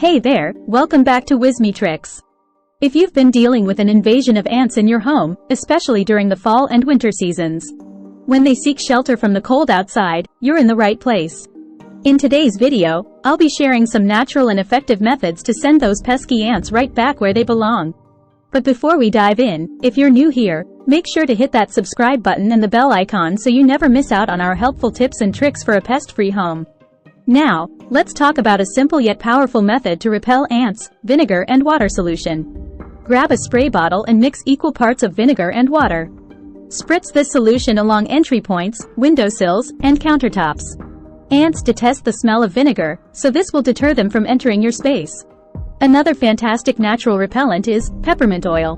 Hey there, welcome back to Whimsy Tricks. If you've been dealing with an invasion of ants in your home, especially during the fall and winter seasons, when they seek shelter from the cold outside, you're in the right place. In today's video, I'll be sharing some natural and effective methods to send those pesky ants right back where they belong. But before we dive in, if you're new here, make sure to hit that subscribe button and the bell icon so you never miss out on our helpful tips and tricks for a pest-free home. Now, let's talk about a simple yet powerful method to repel ants: vinegar and water solution. Grab a spray bottle and mix equal parts of vinegar and water. Spritz this solution along entry points, windowsills, and countertops. Ants detest the smell of vinegar, so this will deter them from entering your space. Another fantastic natural repellent is peppermint oil.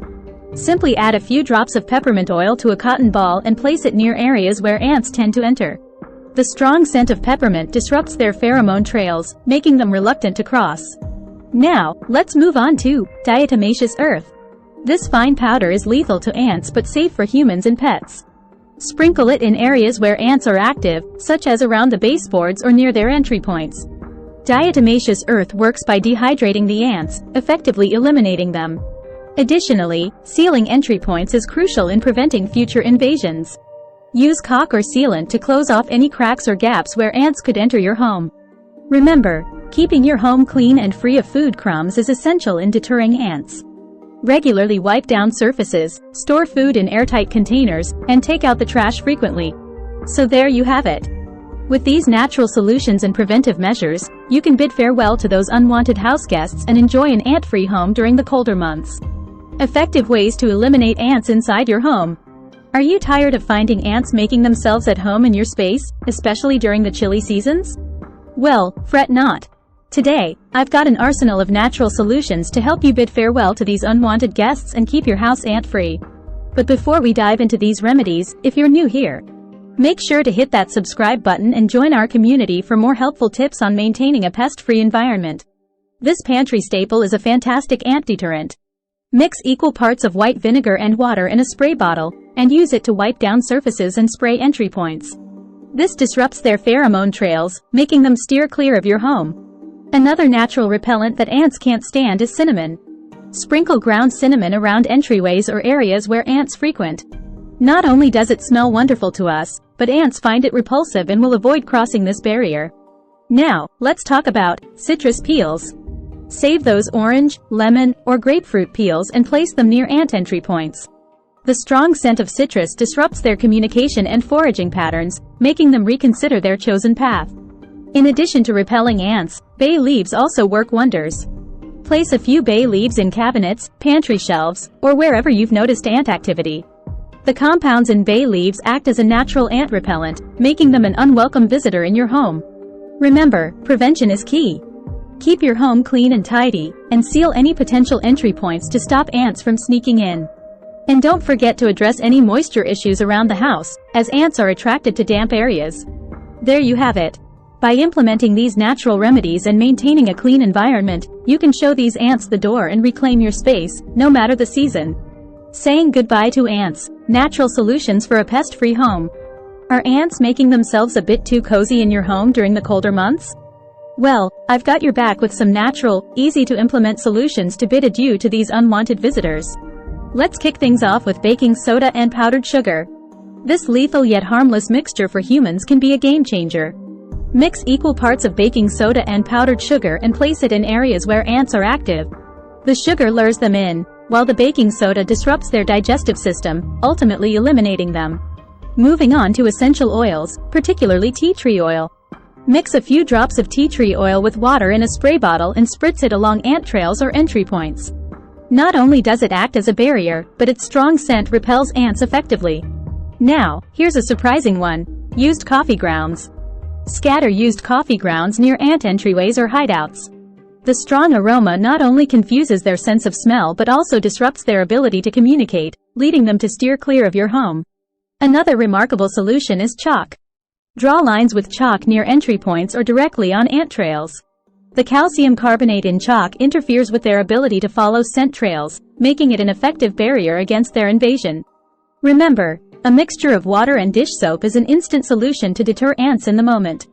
Simply add a few drops of peppermint oil to a cotton ball and place it near areas where ants tend to enter. The strong scent of peppermint disrupts their pheromone trails, making them reluctant to cross. Now, let's move on to diatomaceous earth. This fine powder is lethal to ants but safe for humans and pets. Sprinkle it in areas where ants are active, such as around the baseboards or near their entry points. Diatomaceous earth works by dehydrating the ants, effectively eliminating them. Additionally, sealing entry points is crucial in preventing future invasions. Use caulk or sealant to close off any cracks or gaps where ants could enter your home. Remember, keeping your home clean and free of food crumbs is essential in deterring ants. Regularly wipe down surfaces, store food in airtight containers, and take out the trash frequently. So there you have it. With these natural solutions and preventive measures, you can bid farewell to those unwanted house guests and enjoy an ant-free home during the colder months. Effective ways to eliminate ants inside your home. Are you tired of finding ants making themselves at home in your space, especially during the chilly seasons? Well, fret not. Today, I've got an arsenal of natural solutions to help you bid farewell to these unwanted guests and keep your house ant-free. But before we dive into these remedies, if you're new here, make sure to hit that subscribe button and join our community for more helpful tips on maintaining a pest-free environment. This pantry staple is a fantastic ant deterrent. Mix equal parts of white vinegar and water in a spray bottle, and use it to wipe down surfaces and spray entry points. This disrupts their pheromone trails, making them steer clear of your home. Another natural repellent that ants can't stand is cinnamon. Sprinkle ground cinnamon around entryways or areas where ants frequent. Not only does it smell wonderful to us, but ants find it repulsive and will avoid crossing this barrier. Now, let's talk about citrus peels. Save those orange, lemon, or grapefruit peels and place them near ant entry points. The strong scent of citrus disrupts their communication and foraging patterns, making them reconsider their chosen path. In addition to repelling ants, bay leaves also work wonders. Place a few bay leaves in cabinets, pantry shelves, or wherever you've noticed ant activity. The compounds in bay leaves act as a natural ant repellent, making them an unwelcome visitor in your home. Remember, prevention is key. Keep your home clean and tidy, and seal any potential entry points to stop ants from sneaking in. And don't forget to address any moisture issues around the house, as ants are attracted to damp areas. There you have it. By implementing these natural remedies and maintaining a clean environment, you can show these ants the door and reclaim your space, no matter the season. Saying goodbye to ants, natural solutions for a pest-free home. Are ants making themselves a bit too cozy in your home during the colder months? Well, I've got your back with some natural, easy-to-implement solutions to bid adieu to these unwanted visitors. Let's kick things off with baking soda and powdered sugar. This lethal yet harmless mixture for humans can be a game-changer. Mix equal parts of baking soda and powdered sugar and place it in areas where ants are active. The sugar lures them in, while the baking soda disrupts their digestive system, ultimately eliminating them. Moving on to essential oils, particularly tea tree oil. Mix a few drops of tea tree oil with water in a spray bottle and spritz it along ant trails or entry points. Not only does it act as a barrier, but its strong scent repels ants effectively. Now, here's a surprising one: used coffee grounds. Scatter used coffee grounds near ant entryways or hideouts. The strong aroma not only confuses their sense of smell but also disrupts their ability to communicate, leading them to steer clear of your home. Another remarkable solution is chalk. Draw lines with chalk near entry points or directly on ant trails. The calcium carbonate in chalk interferes with their ability to follow scent trails, making it an effective barrier against their invasion. Remember, a mixture of water and dish soap is an instant solution to deter ants in the moment.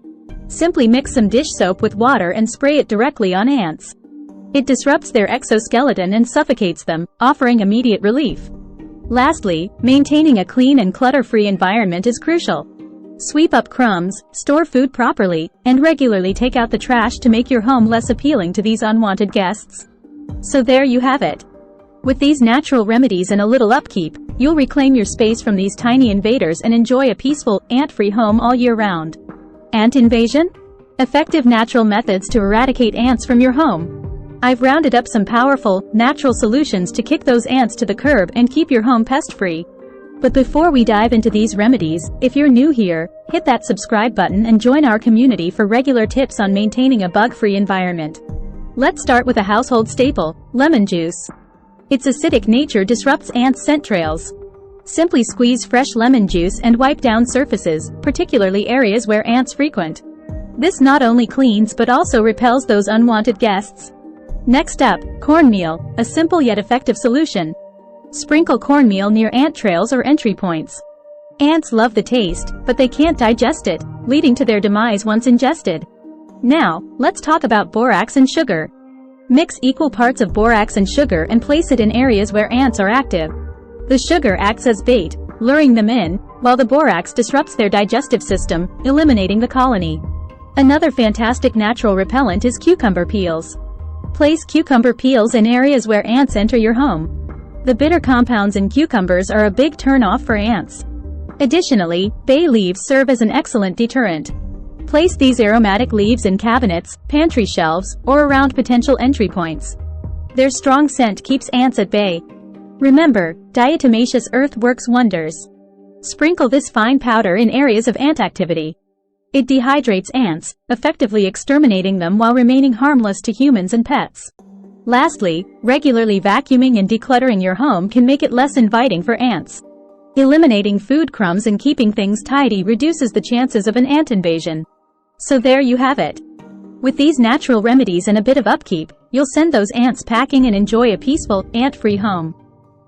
Simply mix some dish soap with water and spray it directly on ants. It disrupts their exoskeleton and suffocates them, offering immediate relief. Lastly, maintaining a clean and clutter-free environment is crucial. Sweep up crumbs, store food properly, and regularly take out the trash to make your home less appealing to these unwanted guests. So there you have it. With these natural remedies and a little upkeep, you'll reclaim your space from these tiny invaders and enjoy a peaceful, ant-free home all year round. Ant invasion? Effective natural methods to eradicate ants from your home. I've rounded up some powerful, natural solutions to kick those ants to the curb and keep your home pest-free. But before we dive into these remedies, if you're new here, hit that subscribe button and join our community for regular tips on maintaining a bug-free environment. Let's start with a household staple, lemon juice. Its acidic nature disrupts ants' scent trails. Simply squeeze fresh lemon juice and wipe down surfaces, particularly areas where ants frequent. This not only cleans but also repels those unwanted guests. Next up, cornmeal, a simple yet effective solution. Sprinkle cornmeal near ant trails or entry points. Ants love the taste, but they can't digest it, leading to their demise once ingested. Now, let's talk about borax and sugar. Mix equal parts of borax and sugar and place it in areas where ants are active. The sugar acts as bait, luring them in, while the borax disrupts their digestive system, eliminating the colony. Another fantastic natural repellent is cucumber peels. Place cucumber peels in areas where ants enter your home. The bitter compounds in cucumbers are a big turn-off for ants. Additionally, bay leaves serve as an excellent deterrent. Place these aromatic leaves in cabinets, pantry shelves, or around potential entry points. Their strong scent keeps ants at bay. Remember, diatomaceous earth works wonders. Sprinkle this fine powder in areas of ant activity. It dehydrates ants, effectively exterminating them while remaining harmless to humans and pets. Lastly, regularly vacuuming and decluttering your home can make it less inviting for ants. Eliminating food crumbs and keeping things tidy reduces the chances of an ant invasion. So there you have it. With these natural remedies and a bit of upkeep, you'll send those ants packing and enjoy a peaceful, ant-free home.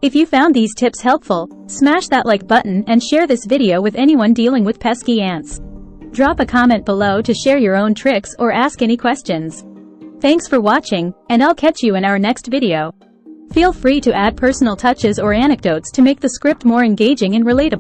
If you found these tips helpful, smash that like button and share this video with anyone dealing with pesky ants. Drop a comment below to share your own tricks or ask any questions. Thanks for watching, and I'll catch you in our next video. Feel free to add personal touches or anecdotes to make the script more engaging and relatable.